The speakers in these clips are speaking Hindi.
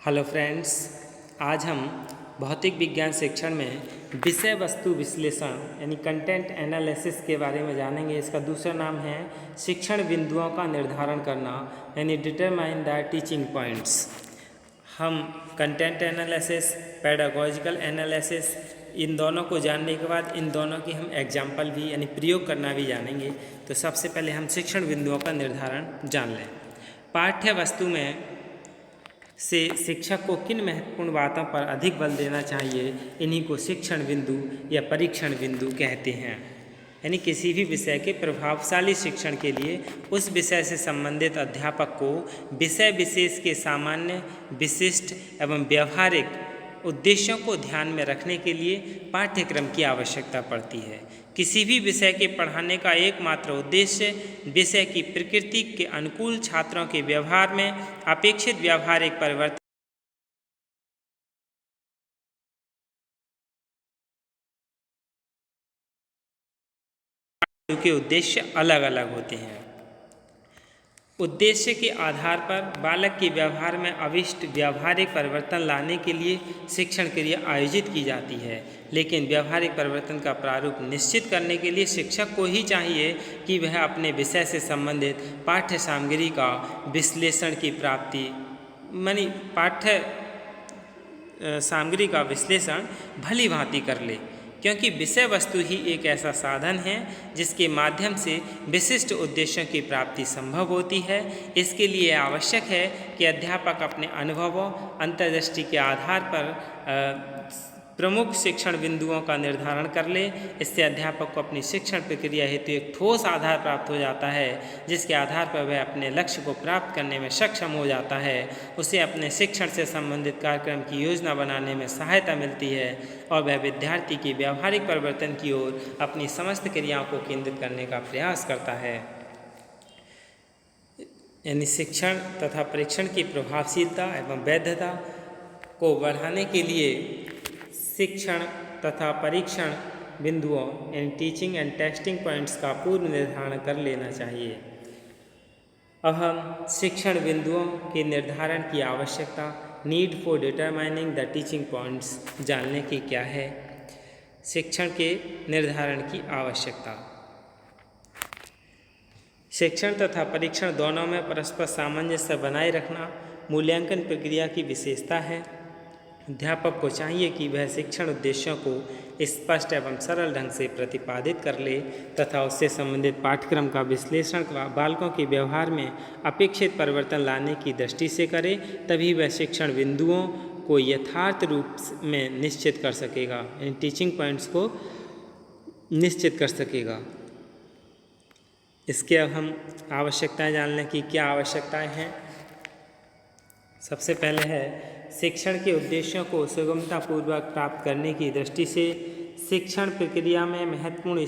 हेलो फ्रेंड्स, आज हम भौतिक विज्ञान शिक्षण में विषय वस्तु विश्लेषण यानी कंटेंट एनालिसिस के बारे में जानेंगे। इसका दूसरा नाम है शिक्षण बिंदुओं का निर्धारण करना यानी डिटरमाइन द टीचिंग पॉइंट्स। हम कंटेंट एनालिसिस, पेडागोजिकल एनालिसिस, इन दोनों को जानने के बाद इन दोनों की हम एग्जाम्पल भी यानी प्रयोग करना भी जानेंगे। तो सबसे पहले हम शिक्षण बिंदुओं का निर्धारण जान लें। पाठ्य वस्तु में से शिक्षक को किन महत्वपूर्ण बातों पर अधिक बल देना चाहिए, इन्हीं को शिक्षण बिंदु या परीक्षण बिंदु कहते हैं। यानी किसी भी विषय के प्रभावशाली शिक्षण के लिए उस विषय से संबंधित अध्यापक को विषय विशेष के सामान्य, विशिष्ट एवं व्यवहारिक उद्देश्यों को ध्यान में रखने के लिए पाठ्यक्रम की आवश्यकता पड़ती है। किसी भी विषय के पढ़ाने का एकमात्र उद्देश्य विषय की प्रकृति के अनुकूल छात्रों के व्यवहार में अपेक्षित व्यावहारिक परिवर्तन के उद्देश्य अलग अलग होते हैं। उद्देश्य के आधार पर बालक के व्यवहार में अविष्ट व्यावहारिक परिवर्तन लाने के लिए शिक्षण क्रिया आयोजित की जाती है, लेकिन व्यावहारिक परिवर्तन का प्रारूप निश्चित करने के लिए शिक्षक को ही चाहिए कि वह अपने विषय से संबंधित पाठ्य सामग्री का विश्लेषण की प्राप्ति मानी पाठ्य सामग्री का विश्लेषण भली भांति कर ले, क्योंकि विषय वस्तु ही एक ऐसा साधन है जिसके माध्यम से विशिष्ट उद्देश्यों की प्राप्ति संभव होती है। इसके लिए आवश्यक है कि अध्यापक अपने अनुभवों, अंतर्दृष्टि के आधार पर प्रमुख शिक्षण बिंदुओं का निर्धारण कर ले। इससे अध्यापक को अपनी शिक्षण प्रक्रिया हेतु एक ठोस आधार प्राप्त हो जाता है, जिसके आधार पर वह अपने लक्ष्य को प्राप्त करने में सक्षम हो जाता है। उसे अपने शिक्षण से संबंधित कार्यक्रम की योजना बनाने में सहायता मिलती है और वह विद्यार्थी की व्यावहारिक परिवर्तन की ओर अपनी समस्त क्रियाओं को केंद्रित करने का प्रयास करता है। यानी शिक्षण तथा परीक्षण की प्रभावशीलता एवं वैधता को बढ़ाने के लिए शिक्षण तथा परीक्षण बिंदुओं यानी टीचिंग एंड टेस्टिंग पॉइंट्स का पूर्व निर्धारण कर लेना चाहिए। अब हम शिक्षण बिंदुओं के निर्धारण की आवश्यकता, need for determining the teaching points, जानने की क्या है। शिक्षण के निर्धारण की आवश्यकता। शिक्षण तथा परीक्षण दोनों में परस्पर सामंजस्य बनाए रखना मूल्यांकन प्रक्रिया की विशेषता है। अध्यापक को चाहिए कि वह शिक्षण उद्देश्यों को स्पष्ट एवं सरल ढंग से प्रतिपादित कर ले तथा उससे संबंधित पाठ्यक्रम का विश्लेषण बालकों के व्यवहार में अपेक्षित परिवर्तन लाने की दृष्टि से करे, तभी वह शिक्षण बिंदुओं को यथार्थ रूप में निश्चित कर सकेगा, इन टीचिंग पॉइंट्स को निश्चित कर सकेगा। इसके अब हम आवश्यकताएं जान लें कि क्या आवश्यकताएं हैं। सबसे पहले है शिक्षण के उद्देश्यों को सुगमतापूर्वक प्राप्त करने की दृष्टि से शिक्षण प्रक्रिया में महत्वपूर्ण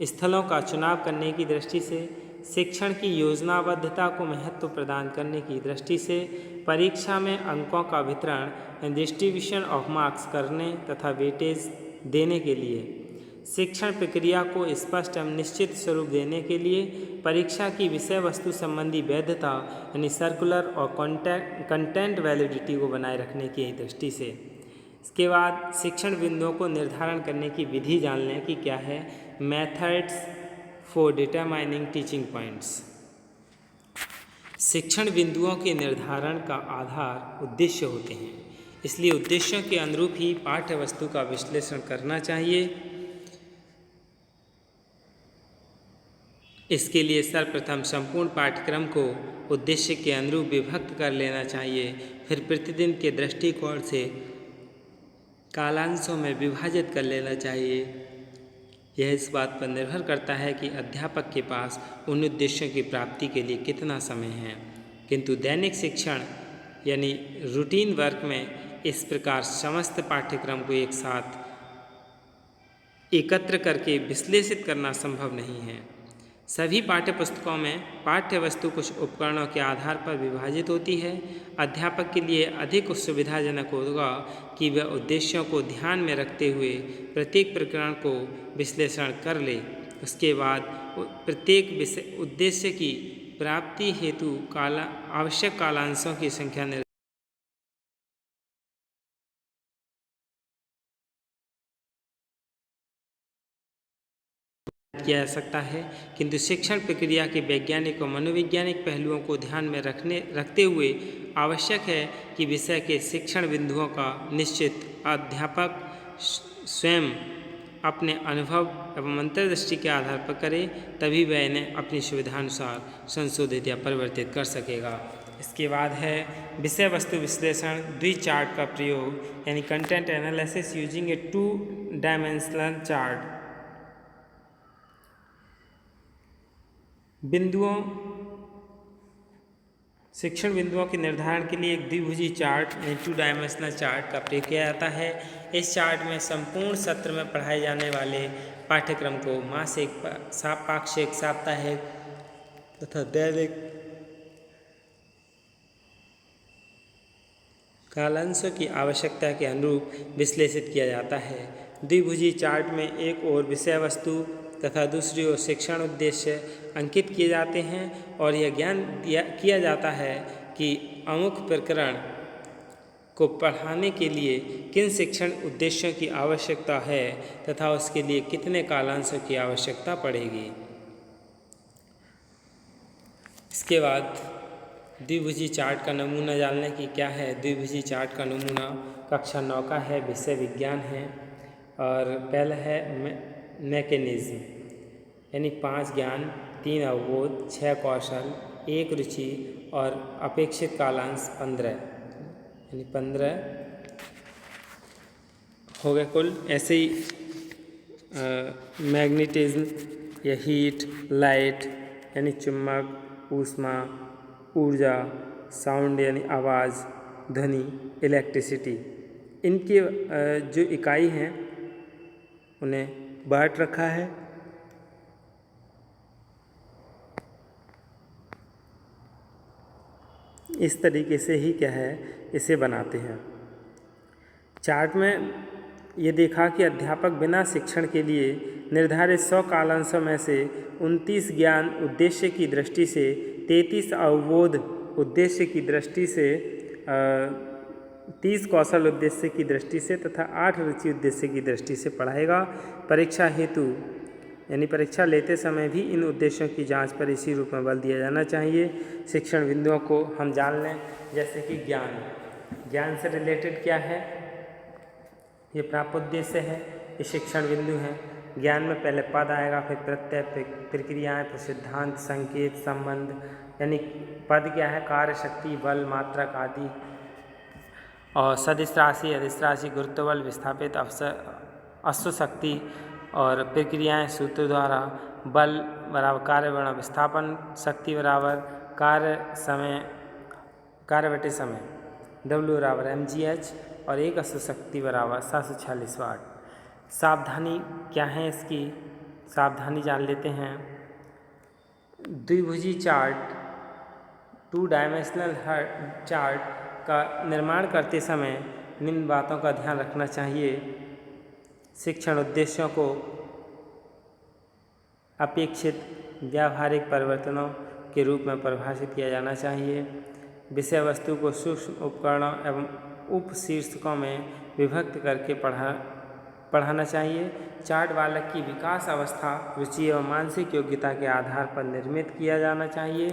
स्थलों का चुनाव करने की दृष्टि से शिक्षण की योजनाबद्धता को महत्व प्रदान करने की दृष्टि से परीक्षा में अंकों का वितरण डिस्ट्रीब्यूशन ऑफ मार्क्स करने तथा वेटेज देने के लिए शिक्षण प्रक्रिया को स्पष्ट एवं निश्चित स्वरूप देने के लिए परीक्षा की विषय वस्तु संबंधी वैधता यानी सर्कुलर और कंटेंट वैलिडिटी को बनाए रखने की दृष्टि से। इसके बाद शिक्षण बिंदुओं को निर्धारण करने की विधि जान लें कि क्या है। Methods for determining teaching points. शिक्षण बिंदुओं के निर्धारण का आधार उद्देश्य होते हैं, इसलिए उद्देश्यों के अनुरूप ही पाठ्य वस्तु का विश्लेषण करना चाहिए। इसके लिए सर्वप्रथम संपूर्ण पाठ्यक्रम को उद्देश्य के अनुरूप विभक्त कर लेना चाहिए, फिर प्रतिदिन के दृष्टिकोण से कालांशों में विभाजित कर लेना चाहिए। यह इस बात पर निर्भर करता है कि अध्यापक के पास उन उद्देश्यों की प्राप्ति के लिए कितना समय है, किंतु दैनिक शिक्षण यानी रूटीन वर्क में इस प्रकार समस्त पाठ्यक्रम को एक साथ एकत्र करके विश्लेषित करना संभव नहीं है। सभी पाठ्य पुस्तकों में पाठ्य वस्तु कुछ उपकरणों के आधार पर विभाजित होती है। अध्यापक के लिए अधिक सुविधाजनक होगा कि वह उद्देश्यों को ध्यान में रखते हुए प्रत्येक प्रकरण को विश्लेषण कर ले। उसके बाद प्रत्येक उद्देश्य की प्राप्ति हेतु आवश्यक कालांशों की संख्या किया जा सकता है, किंतु शिक्षण प्रक्रिया के वैज्ञानिक और मनोवैज्ञानिक पहलुओं को ध्यान में रखते हुए आवश्यक है कि विषय के शिक्षण बिंदुओं का निश्चित अध्यापक स्वयं अपने अनुभव एवं अंतर्दृष्टि के आधार पर करे, तभी वह इन्हें अपनी सुविधानुसार संशोधित या परिवर्तित कर सकेगा। इसके बाद है विषय वस्तु विश्लेषण द्विचार्ट का प्रयोग, यानी कंटेंट एनालिसिस यूजिंग ए 2 डायमेंशनल चार्ट। शिक्षण बिंदुओं के निर्धारण के लिए एक द्विभुजी चार्ट यानी 2 डायमेंशनल चार्ट का प्रयोग किया जाता है। इस चार्ट में संपूर्ण सत्र में पढ़ाए जाने वाले पाठ्यक्रम को मासिक, पाक्षिक, साप्ताहिक तथा दैनिक कालांशों की आवश्यकता के अनुरूप विश्लेषित किया जाता है। द्विभुजी चार्ट में एक ओर विषय वस्तु तथा दूसरी ओर शिक्षण उद्देश्य अंकित किए जाते हैं और यह ज्ञान किया जाता है कि अमुक प्रकरण को पढ़ाने के लिए किन शिक्षण उद्देश्यों की आवश्यकता है तथा उसके लिए कितने कालांशों की आवश्यकता पड़ेगी। इसके बाद द्विभुजी चार्ट का नमूना जानने की क्या है। द्विभुजी चार्ट का नमूना कक्षा 9 का है, विषय विज्ञान है और पहला है मैकेनिज्म यानी 5 ज्ञान, 3 अवबोध, 6 कौशल, 1 रुचि और अपेक्षित कालांश 15 यानी 15 हो गए कुल। ऐसे ही मैग्नेटिज्म या हीट, लाइट यानी चुंबक, ऊष्मा, ऊर्जा, साउंड यानी आवाज़, ध्वनि, इलेक्ट्रिसिटी, इनके जो इकाई हैं उन्हें बांट रखा है। इस तरीके से ही क्या है इसे बनाते हैं। चार्ट में ये देखा कि अध्यापक बिना शिक्षण के लिए निर्धारित 100 कालांशों में से 29 ज्ञान उद्देश्य की दृष्टि से, 33 अवबोध उद्देश्य की दृष्टि से, 30 कौशल उद्देश्य की दृष्टि से तथा 8 रुचि उद्देश्य की दृष्टि से पढ़ाएगा। परीक्षा हेतु यानी परीक्षा लेते समय भी इन उद्देश्यों की जांच पर इसी रूप में बल दिया जाना चाहिए। शिक्षण बिंदुओं को हम जान लें, जैसे कि ज्ञान से रिलेटेड क्या है, ये प्राप्त उद्देश्य है, ये शिक्षण बिंदु हैं। ज्ञान में पहले पद आएगा, फिर प्रत्यय, प्रक्रियाएं, फिर सिद्धांत, संकेत, संबंध, यानी पद क्या है, कार्य, शक्ति, बल, मात्रक आदि, और सदिश राशि, अधिश राशि, गुरुत्व बल, विस्थापित, अश्व शक्ति, और प्रक्रियाएं सूत्र द्वारा, बल बराबर कार्य बराबर विस्थापन, शक्ति बराबर कार्य बटे समय, W बराबर mgh, और एक अश्व शक्ति बराबर 746 वाट। सावधानी क्या है इसकी, सावधानी जान लेते हैं। द्विभुजी चार्ट 2 डायमेंशनल चार्ट का निर्माण करते समय निम्न बातों का ध्यान रखना चाहिए। शिक्षण उद्देश्यों को अपेक्षित व्यावहारिक परिवर्तनों के रूप में परिभाषित किया जाना चाहिए। विषय वस्तु को सूक्ष्म उपकरणों एवं उपशीर्षकों में विभक्त करके पढ़ाना चाहिए। चार्ट बालक की विकास अवस्था, रुचि एवं मानसिक योग्यता के आधार पर निर्मित किया जाना चाहिए।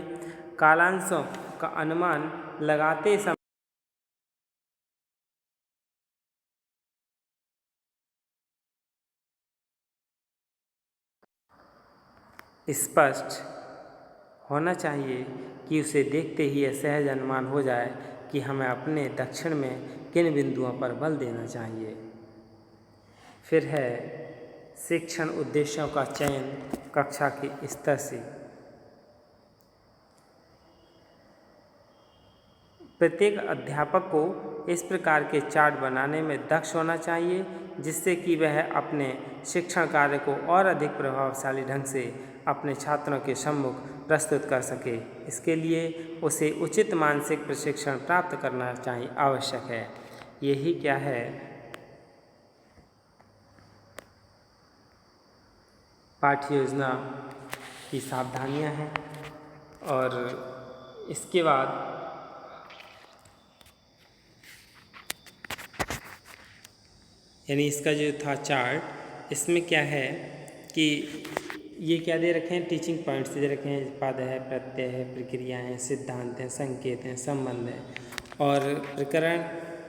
कालांशों का अनुमान लगाते समय स्पष्ट होना चाहिए कि उसे देखते ही यह सहज अनुमान हो जाए कि हमें अपने दक्षिण में किन बिंदुओं पर बल देना चाहिए। फिर है शिक्षण उद्देश्यों का चयन कक्षा के स्तर से। प्रत्येक अध्यापक को इस प्रकार के चार्ट बनाने में दक्ष होना चाहिए जिससे कि वह अपने शिक्षण कार्य को और अधिक प्रभावशाली ढंग से अपने छात्रों के सम्मुख प्रस्तुत कर सके। इसके लिए उसे उचित मानसिक प्रशिक्षण प्राप्त करना चाहिए, आवश्यक है। यही क्या है, पाठ्य योजना की सावधानियां हैं। और इसके बाद यानी इसका जो था चार्ट, इसमें क्या है कि ये क्या दे रखे हैं, टीचिंग पॉइंट्स दे रखे हैं, पद है, प्रत्यय है, प्रक्रिया हैं, सिद्धांत हैं, संकेत हैं, संबंध है। और प्रकरण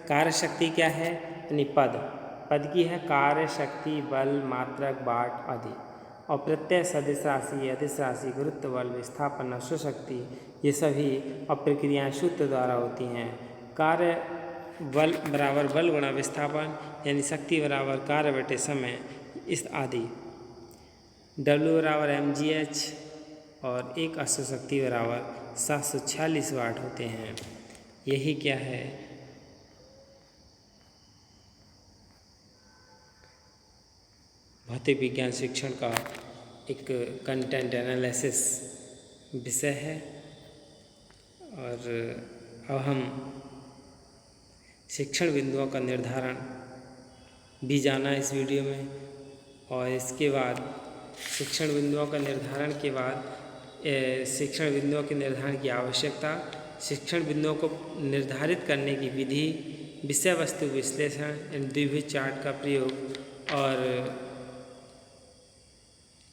कार्य शक्ति क्या है, यानी पद की है कार्य शक्ति, बल, मात्रक, बाट आदि। और प्रत्यय सदिश राशि, अदिश राशि, गुरुत्व बल, विस्थापन, अश्व शक्ति, ये सभी और प्रक्रियाएँ सूत्र द्वारा होती हैं। कार्य बल बराबर बल गुणा विस्थापन, यानी शक्ति बराबर कार्य बटे समय, इस आदि। W बराबर mgh और एक अश्व शक्ति बराबर 746 वाट होते हैं। यही क्या है, भौतिक विज्ञान शिक्षण का एक कंटेंट एनालिसिस विषय है। और अब हम शिक्षण बिंदुओं का निर्धारण भी जाना इस वीडियो में, और इसके बाद शिक्षण बिंदुओं का निर्धारण के बाद शिक्षण बिंदुओं के निर्धारण की आवश्यकता, शिक्षण बिंदुओं को निर्धारित करने की विधि, विषय वस्तु विश्लेषण, द्विभुज चार्ट का प्रयोग और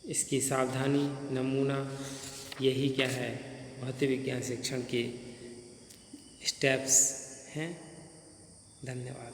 इसकी सावधानी, नमूना, यही क्या है भौतिक विज्ञान शिक्षण के स्टेप्स हैं। धन्यवाद।